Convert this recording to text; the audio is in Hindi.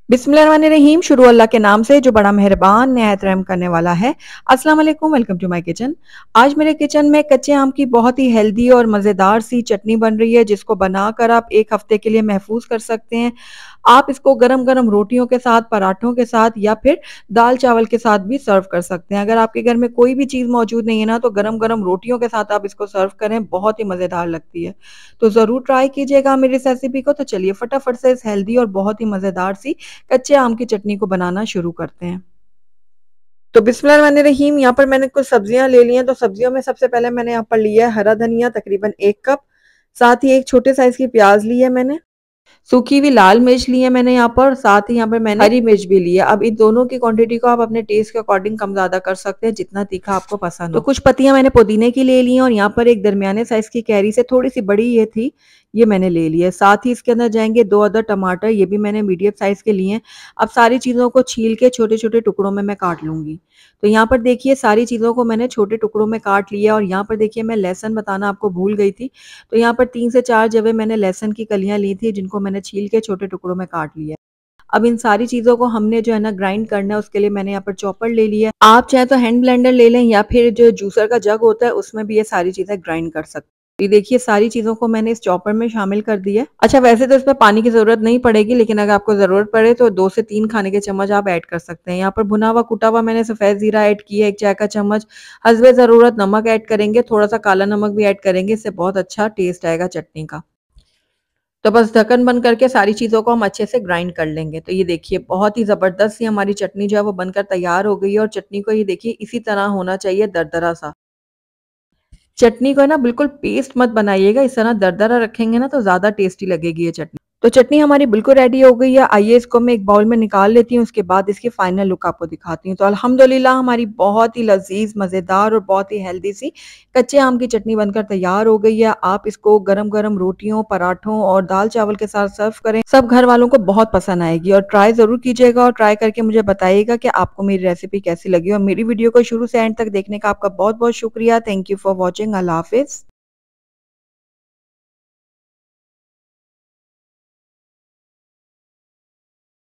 बिस्मिल्लाहिर्रहमानिर्रहीम। शुरू अल्लाह के नाम से जो बड़ा मेहरबान निहायत रहम करने वाला है। अस्सलाम वालेकुम, वेलकम टू माय किचन। आज मेरे किचन में कच्चे आम की बहुत ही हेल्दी और मज़ेदार सी चटनी बन रही है, जिसको बनाकर आप 1 हफ्ते के लिए महफूज कर सकते हैं। आप इसको गरम-गरम रोटियों के साथ, पराठों के साथ या फिर दाल-चावल के साथ भी सर्व कर सकते हैं। अगर आपके घर में कोई भी चीज़ मौजूद नहीं है ना, तो गरम-गरम रोटियों के साथ आप इसको सर्व करें, बहुत ही मज़ेदार लगती है। तो ज़रूर ट्राई कीजिएगा मेरी इस रेसिपी को। तो चलिए फटाफट से इस हेल्दी और बहुत ही मज़ेदार सी कच्चे आम की चटनी को बनाना शुरू करते हैं। तो बिस्मिल्लाहिर्रहमानिर्रहीम, यहाँ पर मैंने कुछ सब्जियाँ ले ली हैं। तो सब्जियों में सबसे पहले मैंने यहाँ पर लिया है हरा धनिया तकरीबन 1 कप, साथ ही एक छोटे साइज़ की प्याज़ ली है मैंने। सूखी हुई लाल मिर्च ली है मैंने यहाँ पर, साथ ही यहाँ पर मैंने हरी मिर्च भी ली है। अब इन दोनों की क्वांटिटी को आप अपने टेस्ट के अकॉर्डिंग कम ज़्यादा कर सकते हैं, जितना तीखा आपको पसंद हो। तो कुछ पत्तियाँ मैंने पुदीने की ले ली हैं और यहाँ पर एक दरमियाने साइज़ की कैरी से थोड़ी-सी बड़ी ये थी, ये मैंने ले ली है। साथ ही इसके अंदर जाएँगे 2 अदद टमाटर, ये भी मैंने मीडियम साइज़ के लिए हैं। अब सारी चीज़ों को छील के छोटे-छोटे टुकड़ों में मैं काट लूँगी। तो यहाँ पर देखिए सारी चीज़ों को मैंने छोटे टुकड़ों में काट लिया और यहाँ पर देखिए मैं लहसुन बताना आपको भूल गई थी। तो यहाँ पर 3 से 4 जवे मैंने लहसुन की कलियाँ ली थी, जिनको मैंने छील के छोटे टुकड़ों में काट लिया है। अब इन सारी चीज़ों को हमने जो है ना ग्राइंड करना है, उसके लिए मैंने यहाँ पर चॉपर ले लिया है। आप चाहे तो हैंड ब्लेंडर ले लें या फिर जो जूसर का जग होता है उसमें भी ये सारी चीज़ें ग्राइंड कर सकते हैं। ये देखिए सारी चीज़ों को मैंने इस चॉपर में शामिल कर दिया है। अच्छा, वैसे तो इसमें पानी की ज़रूरत नहीं पड़ेगी, लेकिन अगर आपको ज़रूरत पड़े तो 2 से 3 खाने के चम्मच आप ऐड कर सकते हैं। यहाँ पर भुना हुआ कुटा हुआ मैंने सफ़ेद ज़ीरा ऐड किया है 1 चाय का चम्मच। हस्बे ज़रूरत नमक ऐड करेंगे, थोड़ा-सा काला नमक भी ऐड करेंगे, इससे बहुत अच्छा टेस्ट आएगा चटनी का। तो बस ढक्कन बंद करके सारी चीज़ों को हम अच्छे से ग्राइंड कर लेंगे। तो ये देखिए बहुत ही ज़बरदस्त सी हमारी चटनी जो है वो बनकर तैयार हो गई है और चटनी को ये देखिए इसी तरह होना चाहिए दरदरा सा। चटनी को है ना बिल्कुल पेस्ट मत बनाइएगा, इस तरह दरदरा रखेंगे ना तो ज़्यादा टेस्टी लगेगी ये चटनी। तो चटनी हमारी बिल्कुल रेडी हो गई है। आइए इसको मैं एक बाउल में निकाल लेती हूँ, उसके बाद इसकी फाइनल लुक आपको दिखाती हूँ। तो अल्हम्दुलिल्लाह हमारी बहुत ही लज़ीज़, मज़ेदार और बहुत ही हेल्दी सी कच्चे आम की चटनी बनकर तैयार हो गई है। आप इसको गरम-गरम रोटियों, पराठों और दाल-चावल के साथ सर्व करें, सब घर वालों को बहुत पसंद आएगी और ट्राई ज़रूर कीजिएगा और ट्राई करके मुझे बताइएगा कि आपको मेरी रेसिपी कैसी लगी और मेरी वीडियो को शुरू से एंड तक देखने का आपका बहुत-बहुत शुक्रिया। Thank you for watching. अल्लाह हाफ़िज़।